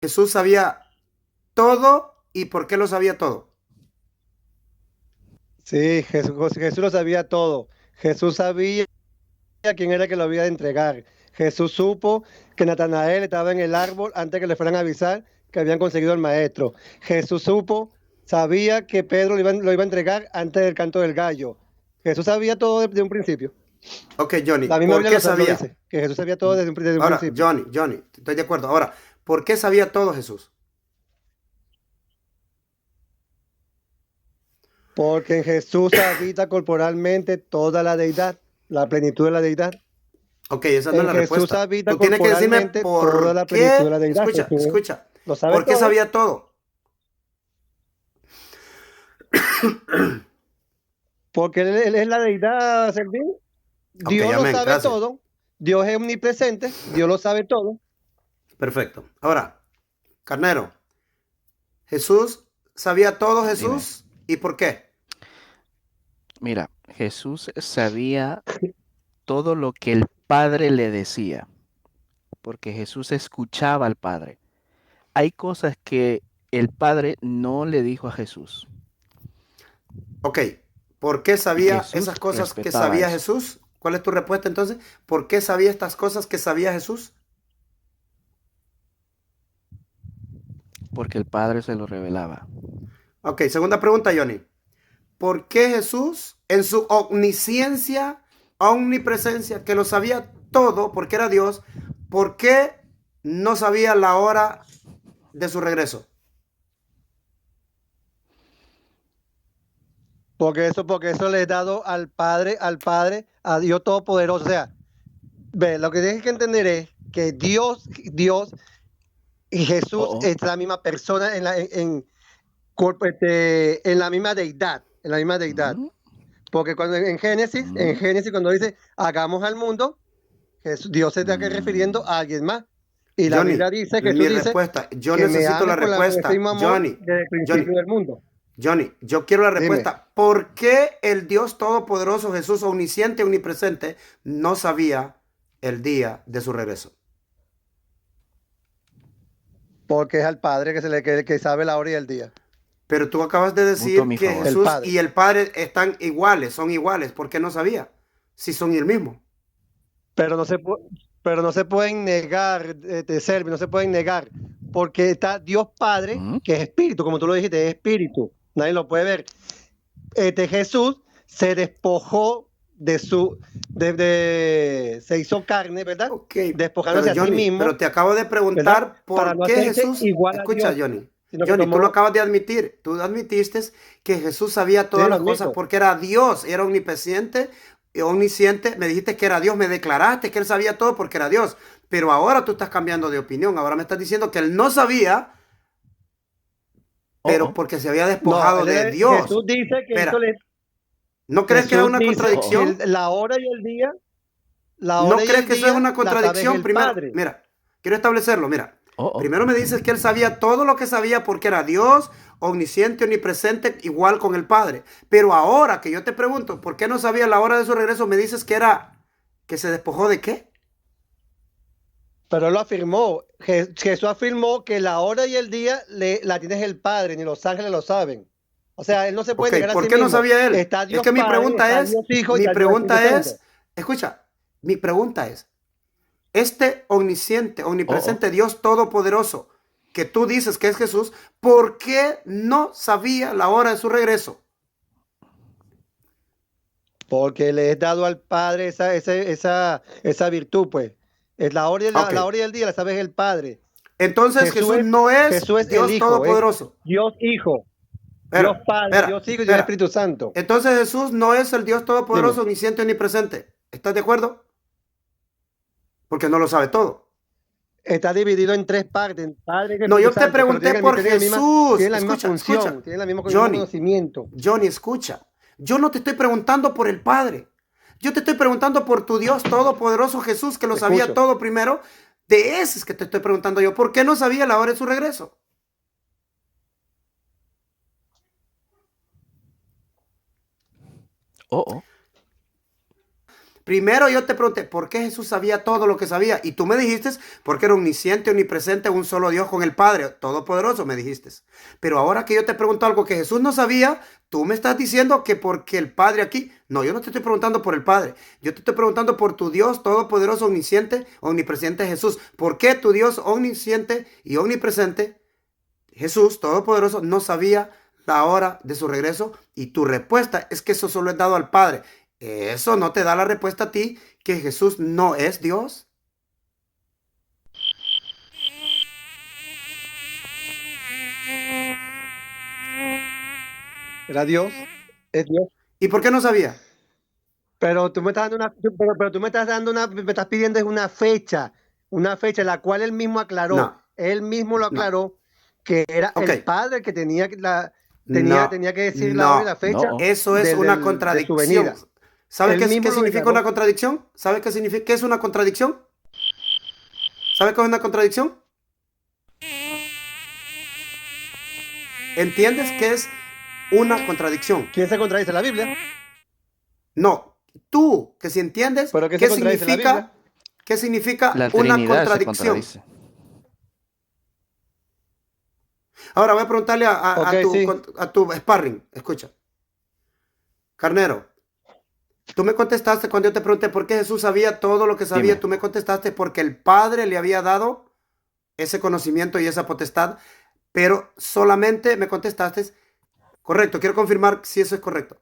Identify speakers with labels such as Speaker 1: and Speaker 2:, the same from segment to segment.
Speaker 1: Jesús sabía todo y por qué lo sabía todo.
Speaker 2: Sí, Jesús lo sabía todo. Jesús sabía quién era que lo había de entregar. Jesús supo que Natanael estaba en el árbol antes que le fueran a avisar que habían conseguido al maestro. Jesús sabía que Pedro lo iba a entregar antes del canto del gallo. Jesús sabía todo desde un principio.
Speaker 1: Ok, Johnny,
Speaker 2: La misma
Speaker 1: ¿por
Speaker 2: Biblia
Speaker 1: qué
Speaker 2: lo
Speaker 1: sabía?
Speaker 2: dice, que Jesús sabía todo desde un
Speaker 1: Ahora,
Speaker 2: principio.
Speaker 1: Johnny, estoy de acuerdo. Ahora, ¿por qué sabía todo Jesús?
Speaker 2: Porque en Jesús habita corporalmente toda la deidad, la plenitud de la deidad.
Speaker 1: Ok, esa no es
Speaker 2: En
Speaker 1: la
Speaker 2: Jesús
Speaker 1: respuesta.
Speaker 2: habita
Speaker 1: Tú tienes que decirme
Speaker 2: corporalmente toda
Speaker 1: por
Speaker 2: la plenitud de
Speaker 1: qué,
Speaker 2: la deidad. Jesús
Speaker 1: escucha,
Speaker 2: lo sabe
Speaker 1: ¿por qué
Speaker 2: todo,
Speaker 1: sabía todo?
Speaker 2: porque él es la deidad, Servín.
Speaker 1: Ok,
Speaker 2: Dios lo
Speaker 1: amén,
Speaker 2: sabe
Speaker 1: gracias.
Speaker 2: todo. Dios es omnipresente. Dios lo sabe todo.
Speaker 1: Perfecto. Ahora, carnero, Jesús sabía todo
Speaker 3: Dime,
Speaker 1: Jesús y por qué.
Speaker 3: mira, Jesús sabía todo lo que el Padre le decía, porque Jesús escuchaba al Padre. Hay cosas que el Padre no le dijo a Jesús
Speaker 1: Ok, ¿por qué
Speaker 3: y
Speaker 1: sabía esas
Speaker 3: Jesús
Speaker 1: cosas que
Speaker 3: respetaba
Speaker 1: sabía
Speaker 3: eso,
Speaker 1: Jesús? ¿Cuál es tu respuesta entonces? ¿Por qué sabía estas cosas que sabía Jesús?
Speaker 3: porque el Padre se lo revelaba.
Speaker 1: Ok, segunda pregunta, Johnny. ¿Por qué Jesús, en su omnisciencia, omnipresencia, que lo sabía todo porque era Dios, por qué no sabía la hora de su regreso?
Speaker 2: Porque eso le es dado al Padre, a Dios Todopoderoso. O sea, ve, lo que tienes que entender es que Dios y
Speaker 3: Oh,
Speaker 2: Jesús
Speaker 3: oh.
Speaker 2: es la misma persona en la misma deidad, en la misma deidad.
Speaker 3: Mm,
Speaker 2: Porque cuando en
Speaker 3: mm,
Speaker 2: Génesis cuando dice hagamos al mundo, Dios se está refiriendo
Speaker 3: mm.
Speaker 2: a alguien más. Y la
Speaker 1: Johnny,
Speaker 2: Biblia dice,
Speaker 1: mi
Speaker 2: Jesús dice,
Speaker 1: respuesta, yo
Speaker 2: que me
Speaker 1: necesito
Speaker 2: ames
Speaker 1: la
Speaker 2: con ese
Speaker 1: respuesta.
Speaker 2: mismo amor
Speaker 1: Johnny,
Speaker 2: desde el
Speaker 1: Johnny,
Speaker 2: principio del mundo.
Speaker 1: Johnny, yo quiero la
Speaker 2: Dime,
Speaker 1: respuesta. ¿Por qué el Dios Todopoderoso, Jesús omnisciente, omnipresente, no sabía el día de su regreso?
Speaker 2: porque es al Padre que sabe la hora y el día.
Speaker 1: Pero tú acabas de
Speaker 3: Punto a
Speaker 1: decir
Speaker 3: mi
Speaker 1: que
Speaker 3: favor.
Speaker 2: El
Speaker 1: Jesús
Speaker 2: Padre.
Speaker 1: y el Padre están iguales, son iguales. ¿Por qué no sabía? Si son el mismo.
Speaker 2: Pero no se, pero no se pueden negar, Servi, no se pueden negar. Porque está Dios Padre,
Speaker 3: Mm.
Speaker 2: que es espíritu, como tú lo dijiste, es espíritu. Nadie lo puede ver. Jesús se despojó se hizo carne, ¿verdad?
Speaker 1: Ok, pero
Speaker 2: Despojándose a sí
Speaker 1: Johnny, pero
Speaker 2: mismo,
Speaker 1: te acabo de
Speaker 2: ¿verdad?
Speaker 1: preguntar
Speaker 2: Para
Speaker 1: por
Speaker 2: no
Speaker 1: qué
Speaker 2: hacerse
Speaker 1: Jesús.
Speaker 2: igual a
Speaker 1: Escucha,
Speaker 2: Dios,
Speaker 1: Johnny.
Speaker 2: sino que
Speaker 1: Johnny, tú lo
Speaker 2: tomó,
Speaker 1: acabas de admitir. Tú admitiste que Jesús sabía
Speaker 2: sí,
Speaker 1: todas
Speaker 2: lo
Speaker 1: las cosas
Speaker 2: admito.
Speaker 1: porque era Dios, era omnipresente, omnisciente. Me dijiste que era Dios, me declaraste que él sabía todo porque era Dios. Pero ahora tú estás cambiando de opinión. Ahora me estás diciendo que él no sabía,
Speaker 3: Oh,
Speaker 1: pero
Speaker 3: oh.
Speaker 1: porque se había
Speaker 2: No,
Speaker 1: despojado de Dios.
Speaker 2: Jesús dice que eso
Speaker 1: Espera,
Speaker 2: le,
Speaker 1: ¿no crees que era
Speaker 2: Jesús
Speaker 1: una
Speaker 2: dice
Speaker 3: Oh, oh.
Speaker 2: que
Speaker 1: contradicción?
Speaker 2: la hora
Speaker 1: ¿No
Speaker 2: y
Speaker 1: crees
Speaker 2: el
Speaker 1: que eso es
Speaker 2: día
Speaker 1: una
Speaker 2: la sabe
Speaker 1: contradicción?
Speaker 2: el
Speaker 1: Primero,
Speaker 2: Padre.
Speaker 1: mira, quiero establecerlo, mira.
Speaker 3: Oh, oh.
Speaker 1: Primero me dices que él sabía todo lo que sabía porque era Dios, omnisciente, omnipresente, igual con el Padre. Pero ahora que yo te pregunto, ¿por qué no sabía la hora de su regreso? Me dices que era, que se despojó de qué?
Speaker 2: Pero él lo afirmó. Jesús afirmó que la hora y el día la tienes el Padre, ni los ángeles lo saben. O sea, él no se puede
Speaker 1: Ok,
Speaker 2: negar a
Speaker 1: ¿por
Speaker 2: sí
Speaker 1: qué no
Speaker 2: mismo.
Speaker 1: sabía él?
Speaker 2: Está
Speaker 1: Es
Speaker 2: Dios
Speaker 1: que
Speaker 2: Padre, está Dios Hijo y
Speaker 1: mi
Speaker 2: está Dios Espíritu
Speaker 1: pregunta
Speaker 2: Santo.
Speaker 1: es, escucha, mi pregunta es, este omnisciente,
Speaker 3: Oh, oh.
Speaker 1: omnipresente Dios todopoderoso que tú dices que es Jesús, ¿por qué no sabía la hora de su regreso?
Speaker 2: Porque le es dado al Padre esa virtud, pues. Es
Speaker 1: Ok,
Speaker 2: la hora y el día la sabe el Padre.
Speaker 1: entonces
Speaker 2: Jesús
Speaker 1: Jesús
Speaker 2: es,
Speaker 1: no es
Speaker 2: Jesús es el
Speaker 1: Dios
Speaker 2: Hijo, es
Speaker 1: todopoderoso.
Speaker 2: Dios Hijo, Dios
Speaker 1: Espera,
Speaker 2: Padre,
Speaker 1: espera,
Speaker 2: Dios Hijo y Dios
Speaker 1: espera.
Speaker 2: Espíritu Santo.
Speaker 1: Entonces Jesús no es el Dios
Speaker 2: Dime.
Speaker 1: todopoderoso, omnisciente, omnipresente. ¿Estás de acuerdo? Porque no lo sabe todo.
Speaker 2: Está dividido en tres partes, en Padre y
Speaker 1: No,
Speaker 2: Espíritu
Speaker 1: yo te
Speaker 2: Santo, pero
Speaker 1: pregunté por Jesús.
Speaker 2: tienen la misma
Speaker 1: Escucha, escucha.
Speaker 2: función, tienen el mismo
Speaker 1: Johnny,
Speaker 2: conocimiento.
Speaker 1: Johnny, escucha. Yo no te estoy preguntando por el Padre. Yo te estoy preguntando por tu Dios todopoderoso Jesús, que lo
Speaker 2: Te
Speaker 1: sabía
Speaker 2: escucho.
Speaker 1: todo primero. De ese es que te estoy preguntando yo. ¿Por qué no sabía la hora de su regreso?
Speaker 3: Oh, oh.
Speaker 1: Primero yo te pregunté, ¿por qué Jesús sabía todo lo que sabía? Y tú me dijiste, porque era omnisciente, omnipresente, un solo Dios con el Padre, todopoderoso, me dijiste. Pero ahora que yo te pregunto algo que Jesús no sabía, tú me estás diciendo que porque el Padre aquí. No, yo no te estoy preguntando por el Padre. Yo te estoy preguntando por tu Dios todopoderoso, omnisciente, omnipresente Jesús. ¿Por qué tu Dios omnisciente y omnipresente, Jesús todopoderoso, no sabía la hora de su regreso? Y tu respuesta es que eso solo es dado al Padre. Eso no te da la respuesta a ti que Jesús no es Dios.
Speaker 2: Era Dios, es Dios.
Speaker 1: ¿Y por qué no sabía?
Speaker 2: Pero tú me estás dando pero tú me estás dando me estás pidiendo es una fecha la cual
Speaker 1: No,
Speaker 2: él mismo lo
Speaker 1: no.
Speaker 2: aclaró, que era
Speaker 1: Ok.
Speaker 2: el padre que tenía
Speaker 1: No,
Speaker 2: tenía que decir la hora y la
Speaker 1: no.
Speaker 2: fecha
Speaker 3: No.
Speaker 1: Eso es una
Speaker 2: de su
Speaker 1: contradicción.
Speaker 2: venida.
Speaker 1: ¿Sabe
Speaker 2: Él
Speaker 1: qué
Speaker 2: mismo lo
Speaker 1: significa una
Speaker 2: declaró.
Speaker 1: contradicción? ¿Sabe qué significa qué es una contradicción? ¿Sabe qué es una contradicción? ¿Entiendes qué es una contradicción?
Speaker 2: ¿Quién se contradice? ¿La Biblia?
Speaker 1: No. Tú, que si entiendes
Speaker 2: ¿Pero qué se contradice? ¿La Biblia?
Speaker 1: qué significa
Speaker 3: La
Speaker 1: una
Speaker 3: Trinidad se
Speaker 1: contradicción.
Speaker 3: contradice.
Speaker 1: Ahora voy a preguntarle
Speaker 2: Ok, sí.
Speaker 1: a tu sparring. Escucha. Carnero, tú me contestaste cuando yo te pregunté por qué Jesús sabía todo lo que sabía.
Speaker 3: Dime.
Speaker 1: Tú me contestaste porque el Padre le había dado ese conocimiento y esa potestad, pero solamente me contestaste, correcto, quiero confirmar si eso es correcto.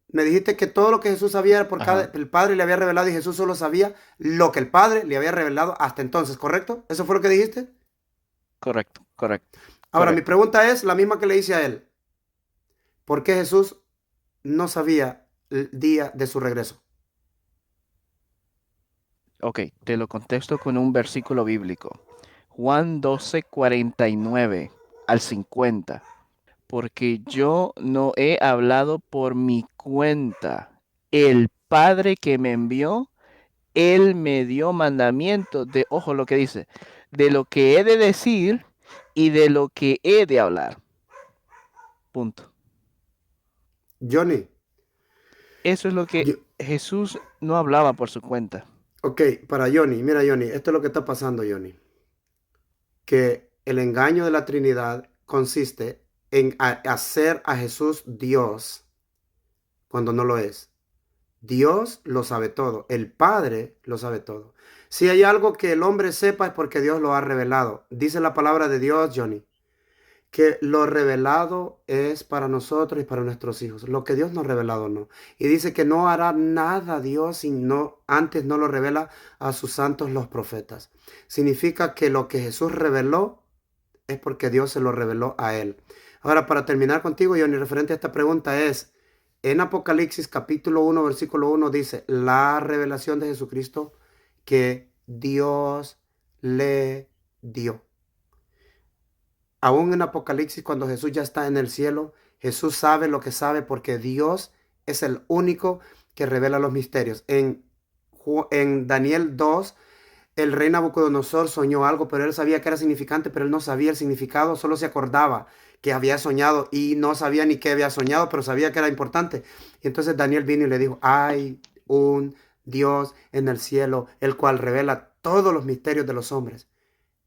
Speaker 1: Me dijiste que todo lo que Jesús sabía era porque
Speaker 3: Ajá.
Speaker 1: el Padre le había revelado y Jesús solo sabía lo que el Padre le había revelado hasta entonces, ¿correcto? ¿Eso fue lo que dijiste?
Speaker 3: Correcto, correcto,
Speaker 1: Ahora, mi
Speaker 3: correcto.
Speaker 1: pregunta es la misma que le hice a él. ¿Por qué Jesús no sabía el día de su regreso?
Speaker 3: Ok, te lo contesto con un versículo bíblico. Juan 12, 49 al 50. Porque yo no he hablado por mi cuenta. El Padre que me envió, Él me dio mandamiento de, ojo lo que dice, de lo que he de decir y de lo que he de hablar. Punto.
Speaker 1: Johnny,
Speaker 3: Eso es lo que
Speaker 1: yo-
Speaker 3: Jesús no hablaba por su cuenta.
Speaker 1: ok, para Johnny, mira Johnny, esto es lo que está pasando, Johnny. Que el engaño de la Trinidad consiste en hacer a Jesús Dios cuando no lo es. Dios lo sabe todo, el Padre lo sabe todo. Si hay algo que el hombre sepa es porque Dios lo ha revelado. Dice la palabra de Dios, Johnny, que lo revelado es para nosotros y para nuestros hijos. Lo que Dios no ha revelado no. Y dice que no hará nada Dios si no, antes no lo revela a sus santos los profetas. Significa que lo que Jesús reveló es porque Dios se lo reveló a él. Ahora, para terminar contigo, Johnny, referente a esta pregunta es, en Apocalipsis capítulo 1, versículo 1 dice, la revelación de Jesucristo que Dios le dio. Aún en Apocalipsis, cuando Jesús ya está en el cielo, Jesús sabe lo que sabe porque Dios es el único que revela los misterios. En Daniel 2, el rey Nabucodonosor soñó algo, pero él sabía que era significante, pero él no sabía el significado, solo se acordaba que había soñado y no sabía ni qué había soñado, pero sabía que era importante. Y entonces Daniel vino y le dijo, hay un Dios en el cielo, el cual revela todos los misterios de los hombres.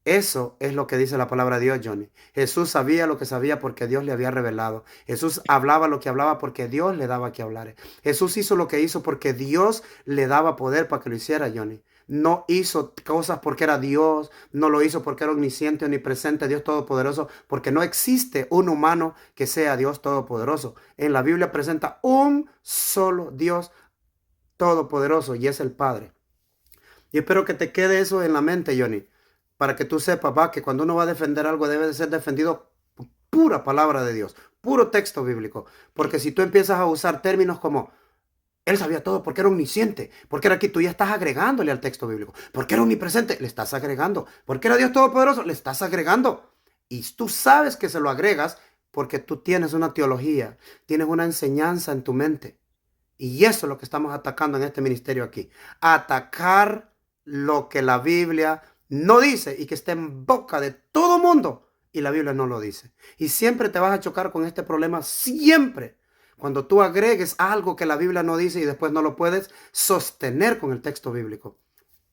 Speaker 1: Eso es lo que dice la palabra de Dios, Johnny. Jesús sabía lo que sabía porque Dios le había revelado. Jesús hablaba lo que hablaba porque Dios le daba que hablar. Jesús hizo lo que hizo porque Dios le daba poder para que lo hiciera, Johnny. No hizo cosas porque era Dios, no lo hizo porque era omnisciente, omnipresente, Dios todopoderoso, porque no existe un humano que sea Dios todopoderoso. En la Biblia presenta un solo Dios todopoderoso y es el Padre. Y espero que te quede eso en la mente, Johnny, para que tú sepas, va, que cuando uno va a defender algo debe de ser defendido por pura palabra de Dios, puro texto bíblico. Porque si tú empiezas a usar términos como, él sabía todo porque era omnisciente, porque era aquí, tú ya estás agregándole al texto bíblico. Porque era omnipresente, le estás agregando. Porque era Dios todopoderoso, le estás agregando. Y tú sabes que se lo agregas porque tú tienes una teología, tienes una enseñanza en tu mente. Y eso es lo que estamos atacando en este ministerio aquí. Atacar lo que la Biblia no dice y que está en boca de todo mundo y la Biblia no lo dice. Y siempre te vas a chocar con este problema, siempre. Cuando tú agregues algo que la Biblia no dice y después no lo puedes sostener con el texto bíblico.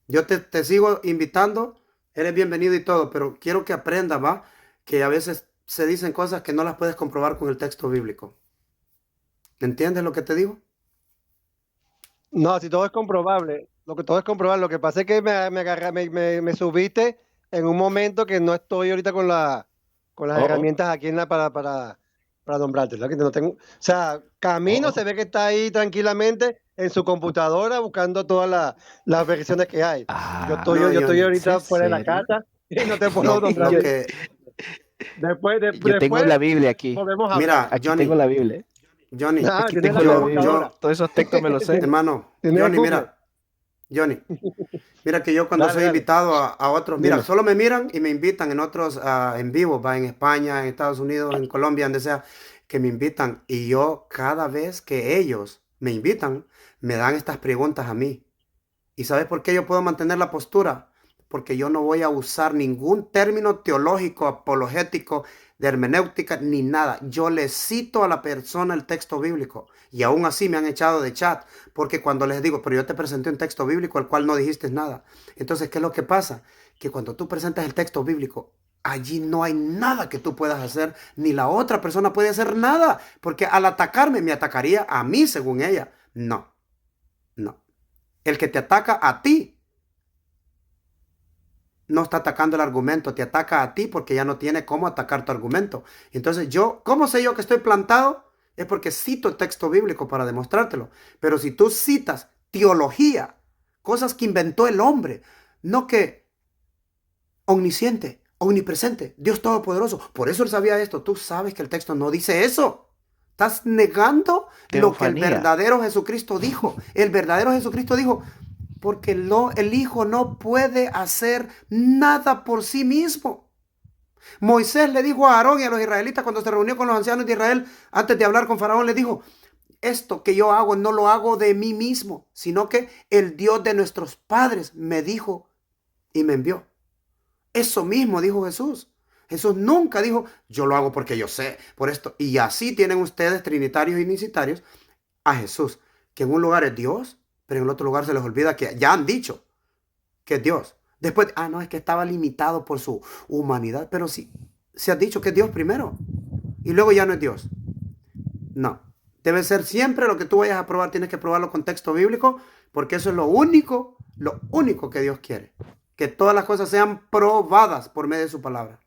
Speaker 1: Yo te sigo invitando, eres bienvenido y todo, pero quiero que aprendas, ¿va? Que a veces se dicen cosas que no las puedes comprobar con el texto bíblico. ¿Entiendes lo que te digo?
Speaker 2: No, si todo es comprobable, todo es comprobable. Lo que pasa es que me subiste en un momento que no estoy ahorita con las
Speaker 3: Oh, oh.
Speaker 2: herramientas aquí para nombrarte. ¿Verdad? Que no tengo, o sea, Camino se ve que está ahí tranquilamente en su computadora buscando todas las versiones que hay. Yo
Speaker 3: Ah,
Speaker 2: estoy,
Speaker 1: No,
Speaker 2: yo estoy
Speaker 1: Johnny.
Speaker 2: ahorita
Speaker 3: ¿en
Speaker 2: fuera de la
Speaker 3: serio?
Speaker 2: casa y no te puedo nombrar.
Speaker 1: Lo que,
Speaker 3: Yo tengo
Speaker 2: Después
Speaker 3: la Biblia aquí.
Speaker 2: podemos hablar.
Speaker 1: mira,
Speaker 3: Aquí tengo
Speaker 1: Johnny,
Speaker 3: la Biblia.
Speaker 1: Johnny,
Speaker 2: Ah,
Speaker 3: Aquí
Speaker 2: tienes
Speaker 3: tengo
Speaker 2: la
Speaker 3: la
Speaker 2: computadora.
Speaker 3: Biblia. Todos esos textos me los sé.
Speaker 1: hermano,
Speaker 2: Tienes
Speaker 1: Johnny,
Speaker 2: Google.
Speaker 1: Johnny, mira que yo cuando
Speaker 2: Dale,
Speaker 1: soy
Speaker 2: dale.
Speaker 1: invitado a otros, mira,
Speaker 2: Dime.
Speaker 1: solo me miran y me invitan en otros, en vivo, va en España, en Estados Unidos, en Colombia, donde sea, que me invitan. Y yo cada vez que ellos me invitan, me dan estas preguntas a mí. ¿Y sabes por qué yo puedo mantener la postura? Porque yo no voy a usar ningún término teológico, apologético, de hermenéutica, ni nada. Yo le cito a la persona el texto bíblico. Y aún así me han echado de chat. Porque cuando les digo, pero yo te presenté un texto bíblico al cual no dijiste nada. Entonces, ¿qué es lo que pasa? Que cuando tú presentas el texto bíblico, allí no hay nada que tú puedas hacer, ni la otra persona puede hacer nada. Porque al atacarme, me atacaría a mí, según ella. No, no. El que te ataca a ti no está atacando el argumento, te ataca a ti porque ya no tiene cómo atacar tu argumento. Entonces ¿cómo sé yo que estoy plantado? Es porque cito el texto bíblico para demostrártelo. Pero si tú citas teología, cosas que inventó el hombre, no que omnisciente, omnipresente, Dios Todopoderoso, por eso él sabía esto, tú sabes que el texto no dice eso. Estás negando lo que el
Speaker 3: Teofanía.
Speaker 1: verdadero Jesucristo dijo. El verdadero Jesucristo dijo, porque el Hijo no puede hacer nada por sí mismo. Moisés le dijo a Aarón y a los israelitas cuando se reunió con los ancianos de Israel, antes de hablar con Faraón, le dijo, esto que yo hago no lo hago de mí mismo, sino que el Dios de nuestros padres me dijo y me envió. Eso mismo dijo Jesús. Jesús nunca dijo, yo lo hago porque yo sé, por esto. Y así tienen ustedes, trinitarios y nicitarios, a Jesús, que en un lugar es Dios, pero en el otro lugar se les olvida que ya han dicho que es Dios. Después, no, es que estaba limitado por su humanidad, pero sí, se ha dicho que es Dios primero y luego ya no es Dios. No, debe ser siempre lo que tú vayas a probar, tienes que probarlo con texto bíblico, porque eso es lo único que Dios quiere. Que todas las cosas sean probadas por medio de su palabra.